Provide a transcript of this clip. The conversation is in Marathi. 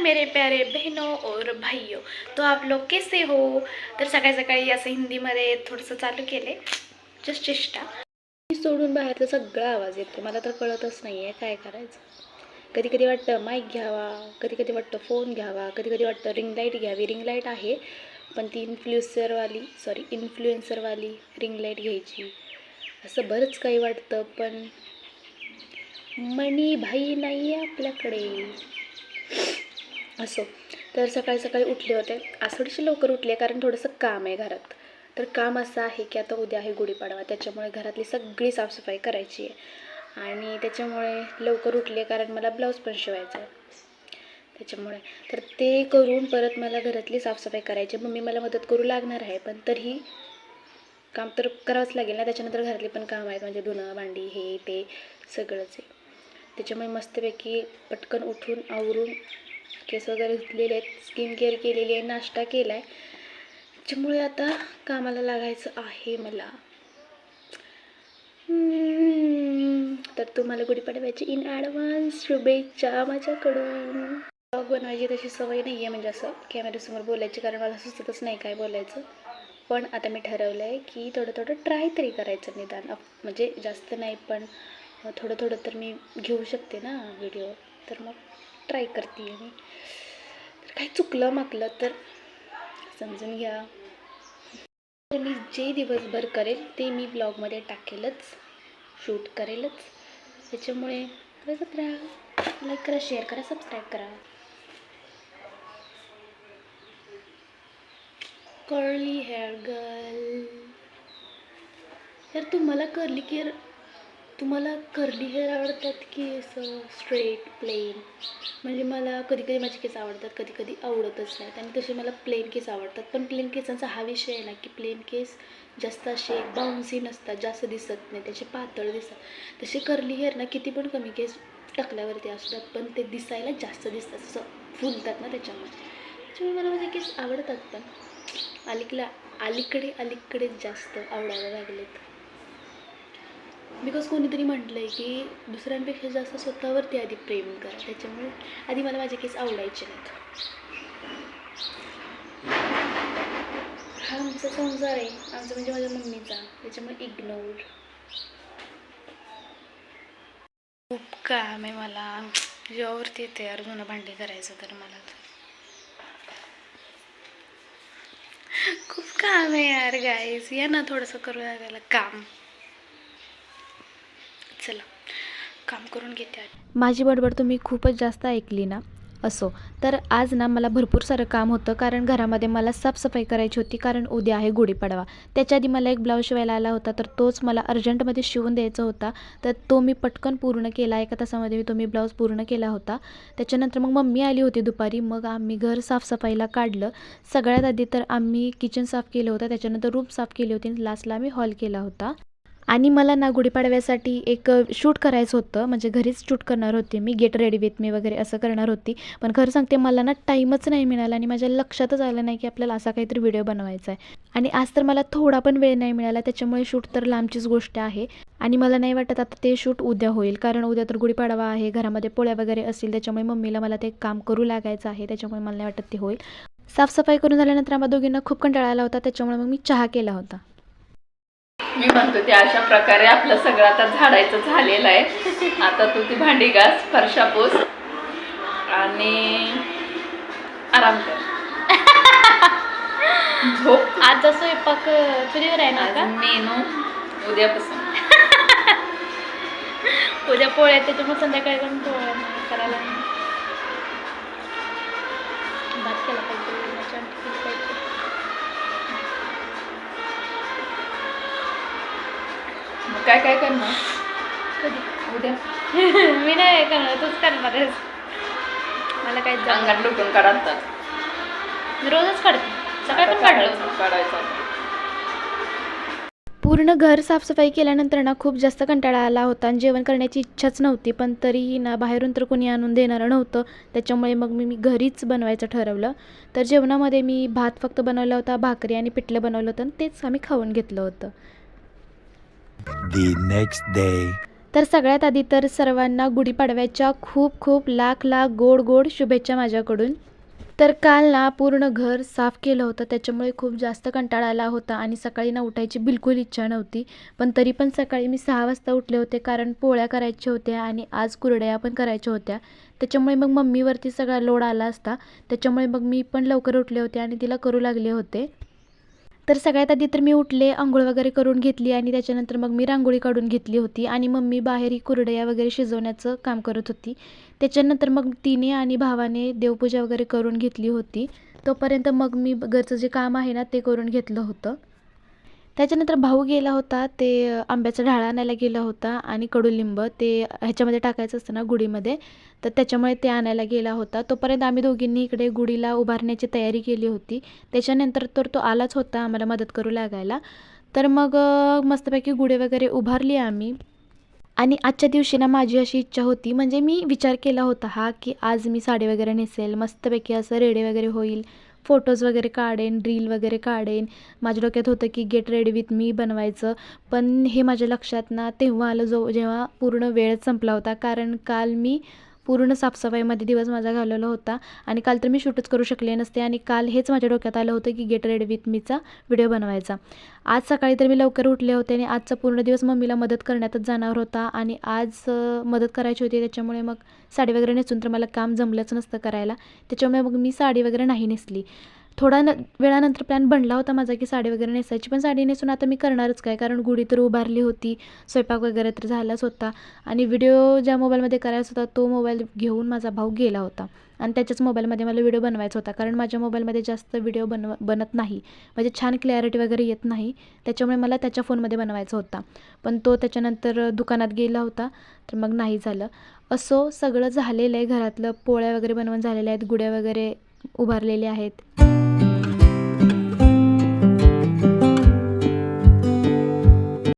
मेरे प्यारे बहनों और भाइयों, तो आप लोग कैसे हो। तर सकाळी सकाळी असं हिंदीमध्ये थोडंसं चालू केले, जस्ट चेष्टा. सोडून बाहेरचा सगळा आवाज येतो, मला तर कळतच नाही आहे काय करायचं. कधी कधी वाटतं माईक घ्यावा, कधी कधी वाटतं फोन घ्यावा, कधी कधी वाटतं रिंग लाईट घ्यावी. रिंग लाईट आहे पण ती इन्फ्लुएन्सरवाली रिंग लाईट घ्यायची, असं बरंच काही वाटतं. पण मनी भाई नाही आहे आपल्याकडे. असो, तर सकाळी सकाळी उठले होते. आज थोडीशी लवकर उठले कारण थोडंसं काम आहे घरात. तर काम असं आहे की आता उद्या आहे गुढीपाडवा, त्याच्यामुळे घरातली सगळी साफसफाई करायची आहे आणि त्याच्यामुळे लवकर उठले कारण मला ब्लाऊज पण शिवायचा आहे. त्याच्यामुळे तर ते करून परत मला घरातली साफसफाई करायची. मम्मी मला मदत करू लागणार आहे, पण तरीही काम तर करावंच लागेल ना. त्याच्यानंतर घरातली पण काम आहेत, म्हणजे धुणं भांडी हे ते सगळंच आहे. त्याच्यामुळे मस्तपैकी पटकन उठून आवरून केस वगैरे धुतलेले आहेत, स्किन केअर केलेली आहे, नाश्ता केला आहे. त्याच्यामुळे आता कामाला लागायचं आहे मला. तर तुम्हाला गुढीपाडव्याची इन ॲडव्हान्स शुभेच्छा माझ्याकडून. ब्लॉग बनवायची तशी सवय नाही आहे, म्हणजे असं कॅमेऱ्यासमोर बोलायची, कारण मला सुचतच नाही काय बोलायचं. पण आता मी ठरवलं आहे की थोडं ट्राय तरी करायचं, निदान म्हणजे जास्त नाही पण थोडं तर मी घेऊ शकते ना व्हिडिओ. तर मग ट्राय करते आहे मी. तर काही चुकलं माकलं तर समजून घ्या. तर मी जे दिवसभर करेल ते मी ब्लॉगमध्ये टाकेलच, शूट करेलच. त्याच्यामुळे बघत राहा, लाईक करा, शेअर करा, सबस्क्राईब करा. Curly hair girl. तर तुम्हाला कर्ली हेअर आवडतात की असं स्ट्रेट प्लेन? म्हणजे मला कधी कधी माझे केस आवडतात, कधी कधी आवडतच नाहीत. आणि तसे मला प्लेन केस आवडतात. पण प्लेन केसांचा हा विषय आहे ना की प्लेन केस जास्त असे बाउन्सी नसतात, जास्त दिसत नाही, त्याचे पातळ दिसतात. तसे कर्ली हेअर ना किती पण कमी केस टाकल्यावरती असतात पण ते दिसायला जास्त दिसतात, असं फुलतात ना. त्याच्यामुळे मला माझे केस आवडतात, पण अलीकडे जास्त आवडायला लागलेत. बिकॉज कोणीतरी म्हटलं आहे की दुसऱ्यांपेक्षा जास्त स्वतःवरती आधी प्रेम करा. त्याच्यामुळे आधी मला माझे केस आवडायचे नाहीत. हा आमचा संसार आहे, आमचा म्हणजे माझ्या मम्मीचा, त्याच्यामुळे इग्नोर. खूप काम आहे मला, जेव्हावरती येते यार धुणं भांडी करायचं, तर मला खूप काम आहे यार. गाईस या ना थोडंसं करू लागायला काम. चला काम करून घेते. माझी बडबड तुम्ही खूपच जास्त ऐकली ना. असो, तर आज ना मला भरपूर सारं काम होतं, कारण घरामध्ये मला साफसफाई करायची होती, कारण उद्या आहे गुढीपाडवा. त्याच्या आधी मला एक ब्लाऊज शिवायला आला होता, तर तोच मला अर्जंटमध्ये शिवून द्यायचा होता. तर तो मी पटकन पूर्ण केला, 1 तासामध्ये तो मी ब्लाऊज पूर्ण केला होता. त्याच्यानंतर मग मम्मी आली होती दुपारी, मग आम्ही घर साफसफाईला काढलं. सगळ्यात आधी तर आम्ही किचन साफ केलं होतं, त्याच्यानंतर रूम साफ केली होती, लास्टला आम्ही हॉल केला होता. आणि मला ना गुढीपाडव्यासाठी एक शूट करायचं होतं, म्हणजे घरीच शूट करणार होते मी, गेट रेडी विथ मी वगैरे असं करणार होती. पण खरं सांगते मला ना टाईमच नाही मिळाला आणि माझ्या लक्षातच आलं नाही की आपल्याला असा काहीतरी व्हिडिओ बनवायचा आहे. आणि आज तर मला थोडा पण वेळ नाही मिळाला, त्याच्यामुळे शूट तर लांबचीच गोष्ट आहे. आणि मला नाही वाटत आता ते शूट उद्या होईल, कारण उद्या तर गुढीपाडवा आहे, घरामध्ये पोळ्या वगैरे असतील, त्याच्यामुळे मम्मीला मला ते काम करू लागायचं आहे, त्याच्यामुळे मला नाही वाटत ते होईल. साफसफाई करून झाल्यानंतर आम्हा दोघींना खूप कंटाळा आला होता, त्याच्यामुळे मग मी चहा केला होता. मी म्हणतो ते अशा प्रकारे आपलं सगळं आता झाडायचं झालेलं आहे. आता तू ती भांडी घास, फरशा पुस आणि आराम कर. झोप. आजचा स्वयंपाक चुलीवर आहे ना का? मेनू उद्यापासून. उद्या पोळ्या, त्याच्यामुळे संध्याकाळी पण पोळ्या करायला भात केला पाहिजे, आमटी केली पाहिजे. काय काय करणार कधी उद्या? मी नाही करणार, तूच करणार आहेस. मला काय अंगात लुटून काढतात. मी रोजच काढते, सकाळी पण काढलं. काढायचं. पूर्ण घर साफसफाई केल्यानंतर ना खूप जास्त कंटाळा आला होता आणि जेवण करण्याची इच्छाच नव्हती. पण तरीही ना बाहेरून तर कोणी आणून देणारं नव्हतं, त्याच्यामुळे मग मी घरीच बनवायचं ठरवलं. तर जेवणामध्ये मी भात फक्त बनवला होता, भाकरी आणि पिठलं बनवलं होतं आणि तेच आम्ही खाऊन घेतलं होतं. The next day. तर सगळ्यात आधी तर सर्वांना गुढीपाडव्याच्या खूप खूप लाख लाख गोड गोड शुभेच्छा माझ्याकडून. तर काल ना पूर्ण घर साफ केलं होतं, त्याच्यामुळे खूप जास्त कंटाळा आला होता आणि सकाळी ना उठायची बिलकुल इच्छा नव्हती. पण तरी पण सकाळी मी 6 वाजता उठले होते, कारण पोळ्या करायच्या होत्या आणि आज कुरडया पण करायच्या होत्या. त्याच्यामुळे मग मम्मीवरती सगळा लोड आला असता, त्याच्यामुळे मग मी पण लवकर उठले होते आणि तिला करू लागले होते. तर सगळ्यात आधी तर मी उठले, अंघोळ वगैरे करून घेतली आणि त्याच्यानंतर मग मी रांगोळी काढून घेतली होती आणि मम्मी बाहेर ही कुरडया वगैरे शिजवण्याचं काम करत होती. त्याच्यानंतर मग तिने आणि भावाने देवपूजा वगैरे करून घेतली होती. तोपर्यंत मग मी घरचं जे काम आहे ना ते करून घेतलं होतं. त्याच्यानंतर भाऊ गेला होता, ते आंब्याचा ढाळा आणायला गेला होता आणि कडुलिंब ते ह्याच्यामध्ये टाकायचं असतं ना गुढीमध्ये, तर त्याच्यामुळे ते आणायला गेला होता. तोपर्यंत आम्ही दोघींनी इकडे गुढीला उभारण्याची तयारी केली होती. त्याच्यानंतर तर तो आलाच होता आम्हाला मदत करू लागायला. तर मग मस्तपैकी गुढी वगैरे उभारली आम्ही. आणि आजच्या दिवशी ना माझी अशी इच्छा होती, म्हणजे मी विचार केला होता हा, की आज मी साडी वगैरे नेसेल, मस्तपैकी असं रेडी वगैरे होईल, फोटोज वगैरे काढेन, रील वगैरे काढेन. माझ्या डोक्यात होतं की गेट रेडी विथ मी बनवायचं. पण हे माझ्या लक्षात ना तेव्हा आलं जेव्हा पूर्ण वेळच संपला होता, कारण काल मी पूर्ण साफसफाईमध्ये दिवस माझा घालवला होता आणि काल तर मी शूटच करू शकले नसते आणि काल हेच माझ्या डोक्यात आलं होतं की गेट रेडी विथ मीचा व्हिडिओ बनवायचा. आज सकाळी तर मी लवकर उठले होते आणि आजचा पूर्ण दिवस मम्मीला मदत करण्यातच जाणार होता आणि आज मदत करायची होती, त्याच्यामुळे मग साडी वगैरे नेसून तर मला काम जमलंच नसतं करायला. त्याच्यामुळे मग मी साडी वगैरे नाही नेसली. वेळानंतर प्लॅन बनला होता माझा की साडी वगैरे नेसायची, पण साडी नेसून आता मी करणारच काय, कारण गुढी तर उभारली होती, स्वयंपाक वगैरे तर झालाच होता आणि व्हिडिओ ज्या मोबाईलमध्ये करायचा होता तो मोबाईल घेऊन माझा भाऊ गेला होता आणि त्याच्याच मोबाईलमध्ये मला व्हिडिओ बनवायचा होता, कारण माझ्या मोबाईलमध्ये जास्त व्हिडिओ बनत नाही, म्हणजे छान क्लॅरिटी वगैरे येत नाही, त्याच्यामुळे मला त्याच्या फोनमध्ये बनवायचा होता. पण तो त्याच्यानंतर दुकानात गेला होता, तर मग नाही झालं. असो, सगळं झालेलं आहे, घरातलं पोळ्या वगैरे बनवून झालेल्या आहेत, गुड्या वगैरे उभारलेले आहेत.